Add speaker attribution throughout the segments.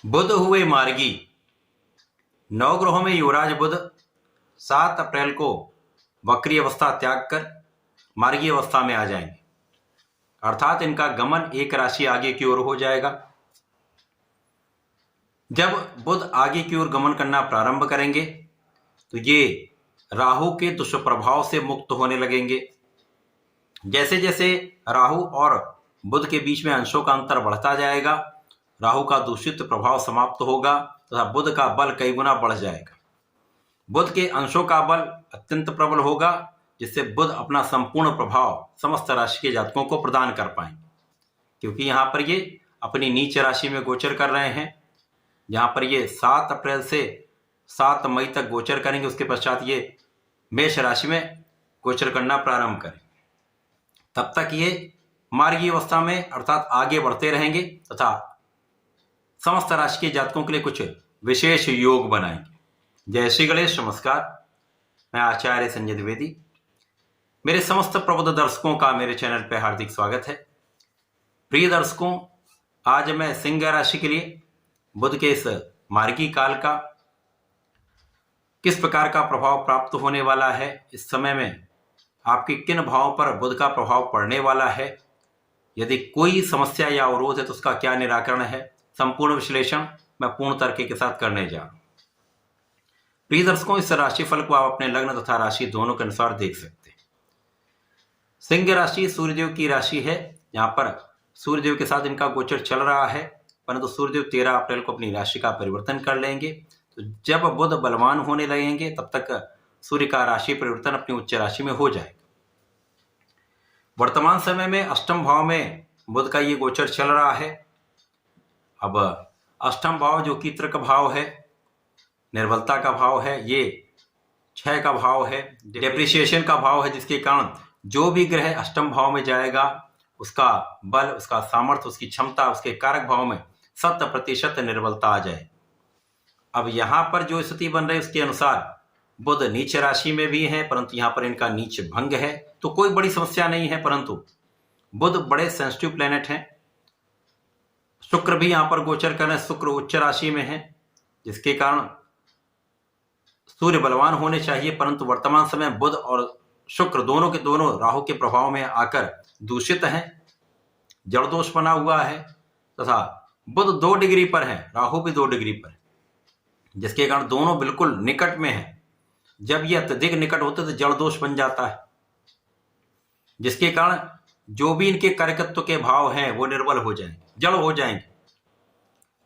Speaker 1: बुध हुए मार्गी। नवग्रहों में युवराज बुध 7 अप्रैल को वक्री अवस्था त्याग कर मार्गी अवस्था में आ जाएंगे, अर्थात इनका गमन एक राशि आगे की ओर हो जाएगा। जब बुध आगे की ओर गमन करना प्रारंभ करेंगे तो ये राहु के दुष्प्रभाव से मुक्त होने लगेंगे। जैसे जैसे राहु और बुध के बीच में अंशों का अंतर बढ़ता जाएगा, राहु का दूषित प्रभाव समाप्त होगा तथा बुध का बल कई गुना बढ़ जाएगा। बुध के अंशों का बल अत्यंत प्रबल होगा, जिससे बुध अपना संपूर्ण प्रभाव समस्त राशि के जातकों को प्रदान कर पाएंगे। क्योंकि यहाँ पर ये अपनी नीच राशि में गोचर कर रहे हैं, जहाँ पर ये 7 अप्रैल से 7 मई तक गोचर करेंगे। उसके पश्चात ये मेष राशि में गोचर करना प्रारंभ करें। तब तक ये मार्गी अवस्था में अर्थात आगे बढ़ते रहेंगे तथा समस्त राशि के जातकों के लिए कुछ विशेष योग बनाएंगे। जय श्री गणेश। नमस्कार, मैं आचार्य संजय द्विवेदी। मेरे समस्त प्रबुद्ध दर्शकों का मेरे चैनल पर हार्दिक स्वागत है। प्रिय दर्शकों, आज मैं सिंह राशि के लिए बुध के इस मार्गी काल का किस प्रकार का प्रभाव प्राप्त होने वाला है, इस समय में आपके किन भावों पर बुध का प्रभाव पड़ने वाला है, यदि कोई समस्या या अवरोध है तो उसका क्या निराकरण है, संपूर्ण विश्लेषण मैं पूर्ण तर्क के साथ करने जा रहा हूं। प्रिय दर्शकों, इस राशिफल को आप अपने लग्न तथा राशि दोनों के अनुसार देख सकते हैं। सिंह राशि सूर्यदेव की राशि है। यहाँ पर सूर्यदेव के साथ इनका गोचर चल रहा है, परंतु सूर्यदेव 13 अप्रैल को अपनी राशि का परिवर्तन कर लेंगे। तो जब बुध बलवान होने लगेंगे तब तक सूर्य का राशि परिवर्तन अपनी उच्च राशि में हो जाएगा। वर्तमान समय में अष्टम भाव में बुध का ये गोचर चल रहा है। अब अष्टम भाव जो कि तृक भाव है, निर्बलता का भाव है, ये क्षय का भाव है, डेप्रिसिएशन का भाव है, जिसके कारण जो भी ग्रह अष्टम भाव में जाएगा उसका बल, उसका सामर्थ्य, उसकी क्षमता उसके कारक भाव में 100% निर्बलता आ जाए। अब यहाँ पर जो स्थिति बन रही है उसके अनुसार बुध नीच राशि में भी है, परंतु यहाँ पर इनका नीच भंग है, तो कोई बड़ी समस्या नहीं है। परंतु बुध बड़े सेंसिटिव प्लेनेट हैं। शुक्र भी यहाँ पर गोचर कर रहे हैं, शुक्र उच्च राशि में है, जिसके कारण सूर्य बलवान होने चाहिए, परंतु वर्तमान समय बुध और शुक्र दोनों के दोनों राहु के प्रभाव में आकर दूषित हैं, जड़ दोष बना हुआ है तथा बुध 2 डिग्री पर है, राहु भी 2 डिग्री पर है, जिसके कारण दोनों बिल्कुल निकट में है। जब ये अत्यधिक निकट होते तो जड़ दोष बन जाता है, जिसके कारण जो भी इनके कारकत्व के भाव हैं वो निर्बल हो जाएंगे, जड़ हो जाएंगे।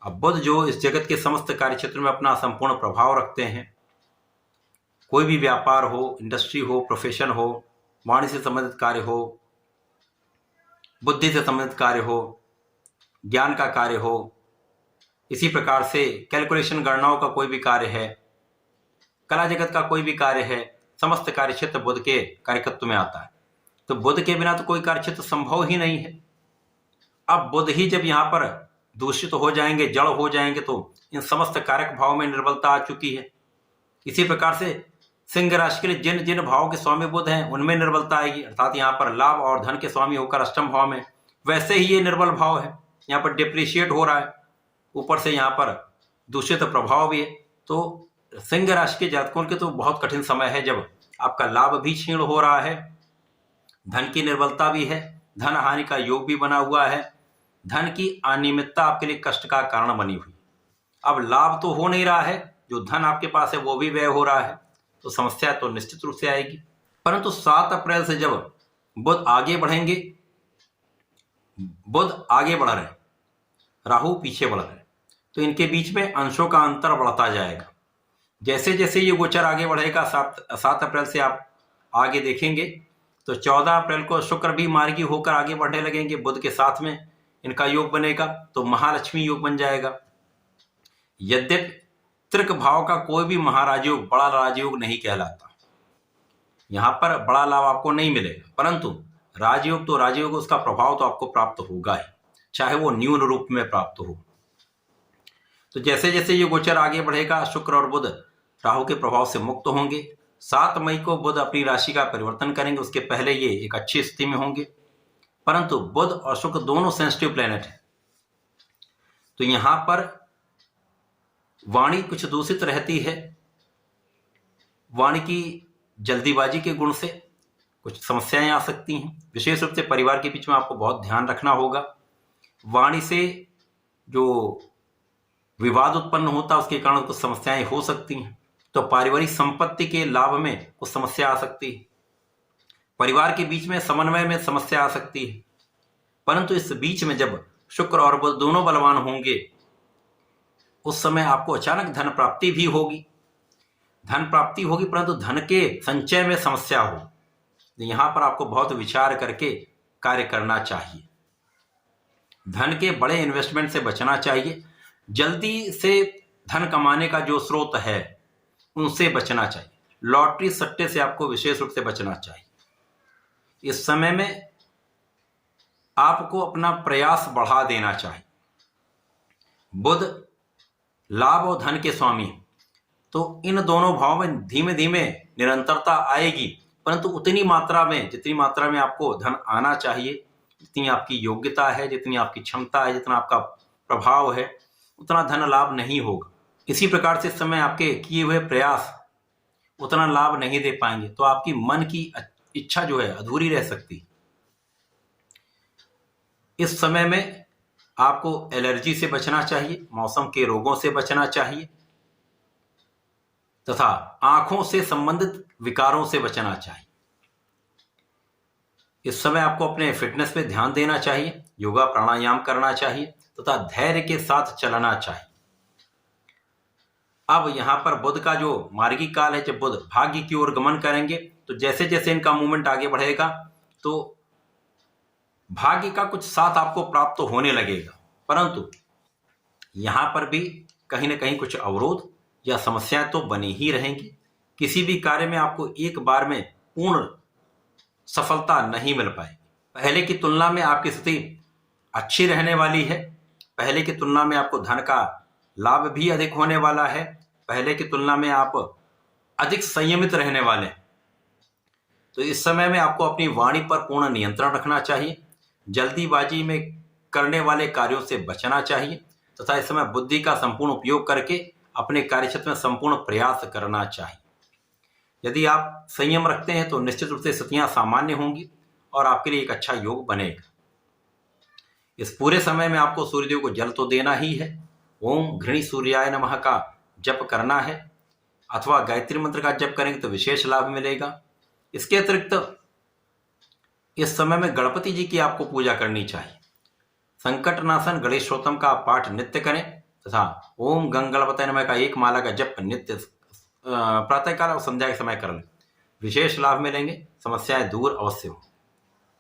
Speaker 1: अब बुध जो इस जगत के समस्त कार्य क्षेत्र में अपना संपूर्ण प्रभाव रखते हैं, कोई भी व्यापार हो, इंडस्ट्री हो, प्रोफेशन हो, वाणी से संबंधित कार्य हो, बुद्धि से संबंधित कार्य हो, ज्ञान का कार्य हो, इसी प्रकार से कैलकुलेशन गणनाओं का कोई भी कार्य है, कला जगत का कोई भी कार्य है, समस्त कार्य क्षेत्र बुध के कार्यकत्व में आता है। तो बुध के बिना तो कोई कार्य क्षेत्र संभव ही नहीं है। अब बुध ही जब यहाँ पर दूषित हो जाएंगे, जड़ हो जाएंगे, तो इन समस्त कारक भाव में निर्बलता आ चुकी है। इसी प्रकार से सिंह राशि के लिए जिन जिन भाव के स्वामी बुध हैं उनमें निर्बलता आएगी, अर्थात यहाँ पर लाभ और धन के स्वामी होकर अष्टम भाव में, वैसे ही ये निर्बल भाव है, यहाँ पर डिप्रिशिएट हो रहा है, ऊपर से यहाँ पर दूषित प्रभाव भी है। तो सिंह राशि के जातकों के तो बहुत कठिन समय है, जब आपका लाभ भी क्षीण हो रहा है, धन की निर्बलता भी है, धन हानि का योग भी बना हुआ है, धन की अनियमितता आपके लिए कष्ट का कारण बनी हुई। अब लाभ तो हो नहीं रहा है, जो धन आपके पास है वो भी व्यय हो रहा है, तो समस्या तो निश्चित रूप से आएगी। परंतु 7 अप्रैल से जब बुध आगे बढ़ेंगे, बुध आगे बढ़ रहे, राहु पीछे बढ़ रहे, तो इनके बीच में अंशों का अंतर बढ़ता जाएगा। जैसे जैसे ये गोचर आगे बढ़ेगा, 7 अप्रैल से आप आगे देखेंगे तो 14 अप्रैल को शुक्र भी मार्गी होकर आगे बढ़ने लगेंगे, बुध के साथ में इनका योग बनेगा, तो महालक्ष्मी योग बन जाएगा। यद्यपि त्रिक भाव का कोई भी महाराजयोग बड़ा राजयोग नहीं कहलाता, यहाँ पर बड़ा लाभ आपको नहीं मिलेगा, परंतु राजयोग तो राजयोग, उसका प्रभाव तो आपको प्राप्त होगा ही, चाहे वो न्यून रूप में प्राप्त हो। तो जैसे जैसे ये गोचर आगे बढ़ेगा, शुक्र और बुध राहु के प्रभाव से मुक्त होंगे। 7 मई को बुध अपनी राशि का परिवर्तन करेंगे, उसके पहले ये एक अच्छी स्थिति में होंगे, परंतु बुध और शुक्र दोनों सेंसिटिव प्लेनेट हैं, तो यहाँ पर वाणी कुछ दूषित रहती है, वाणी की जल्दीबाजी के गुण से कुछ समस्याएं आ सकती हैं। विशेष रूप से परिवार के बीच में आपको बहुत ध्यान रखना होगा। वाणी से जो विवाद उत्पन्न होता है उसके कारण कुछ समस्याएं हो सकती हैं। तो पारिवारिक संपत्ति के लाभ में कुछ समस्या आ सकती है, परिवार के बीच में समन्वय में समस्या आ सकती है। परंतु इस बीच में जब शुक्र और बुध दोनों बलवान होंगे उस समय आपको अचानक धन प्राप्ति भी होगी। धन प्राप्ति होगी परंतु धन के संचय में समस्या हो, यहां पर आपको बहुत विचार करके कार्य करना चाहिए। धन के बड़े इन्वेस्टमेंट से बचना चाहिए। जल्दी से धन कमाने का जो स्रोत है उनसे बचना चाहिए। लॉटरी सट्टे से आपको विशेष रूप से बचना चाहिए। इस समय में आपको अपना प्रयास बढ़ा देना चाहिए। बुध लाभ और धन के स्वामी, तो इन दोनों भाव में धीमे धीमे निरंतरता आएगी, परंतु उतनी मात्रा में जितनी मात्रा में आपको धन आना चाहिए, जितनी आपकी योग्यता है, जितनी आपकी क्षमता है, जितना आपका प्रभाव है, उतना धन लाभ नहीं होगा। इसी प्रकार से इस समय आपके किए हुए प्रयास उतना लाभ नहीं दे पाएंगे, तो आपकी मन की इच्छा जो है अधूरी रह सकती। इस समय में आपको एलर्जी से बचना चाहिए, मौसम के रोगों से बचना चाहिए तथा आंखों से संबंधित विकारों से बचना चाहिए। इस समय आपको अपने फिटनेस पे ध्यान देना चाहिए, योगा प्राणायाम करना चाहिए तथा धैर्य के साथ चलना चाहिए। अब यहां पर बुध का जो मार्गी काल है, जब बुध भाग्य की ओर गमन करेंगे तो जैसे जैसे इनका मूवमेंट आगे बढ़ेगा तो भाग्य का कुछ साथ आपको प्राप्त होने लगेगा, परंतु यहां पर भी कहीं ना कहीं कुछ अवरोध या समस्याएं तो बनी ही रहेंगी। किसी भी कार्य में आपको एक बार में पूर्ण सफलता नहीं मिल पाएगी। पहले की तुलना में आपकी स्थिति अच्छी रहने वाली है। पहले की तुलना में आपको धन का लाभ भी अधिक होने वाला है। पहले की तुलना में आप अधिक संयमित रहने वाले हैं। तो इस समय में आपको अपनी वाणी पर पूर्ण नियंत्रण रखना चाहिए। जल्दीबाजी में करने वाले कार्यों से बचना चाहिए तथा इस समय बुद्धि का संपूर्ण उपयोग करके अपने कार्यक्षेत्र में संपूर्ण प्रयास करना चाहिए। यदि आप संयम रखते हैं तो निश्चित रूप से स्थितियां सामान्य होंगी और आपके लिए एक अच्छा योग बनेगा। इस पूरे समय में आपको सूर्यदेव को जल तो देना ही है। ओम घृणी सूर्याय नमः का जप करना है अथवा गायत्री मंत्र का जप करेंगे तो विशेष लाभ मिलेगा। इसके अतिरिक्त इस समय में गणपति जी की आपको पूजा करनी चाहिए। संकटनाशन गणेशोत्तम का पाठ नित्य करें तथा ओम गंगणपतये नमः का एक माला का जप नित्य प्रातःकाल और संध्या के समय कर लें, विशेष लाभ मिलेंगे, समस्याएं दूर अवश्य हो।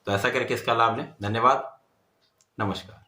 Speaker 1: तो ऐसा करके इसका लाभ लें। धन्यवाद, नमस्कार।